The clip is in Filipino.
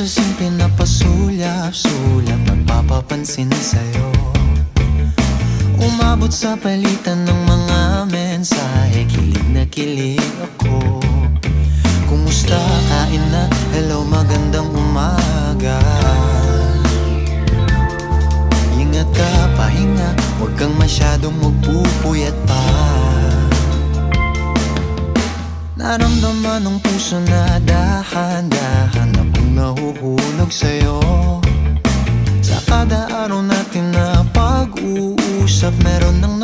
Pusasing pinapasulyap-sulyap, nagpapapansin sa'yo. Umabot sa palitan ng mga mensahe, kilig na kilig ako. Kumusta, kain na, hello, magandang umaga. Ingat ka, pahinga, huwag kang masyadong magpupuyat pa. Naramdaman ng puso na dahan-dahan akong nahuhulog sa'yo. Sa kada araw natin na pag-uusap, meron nang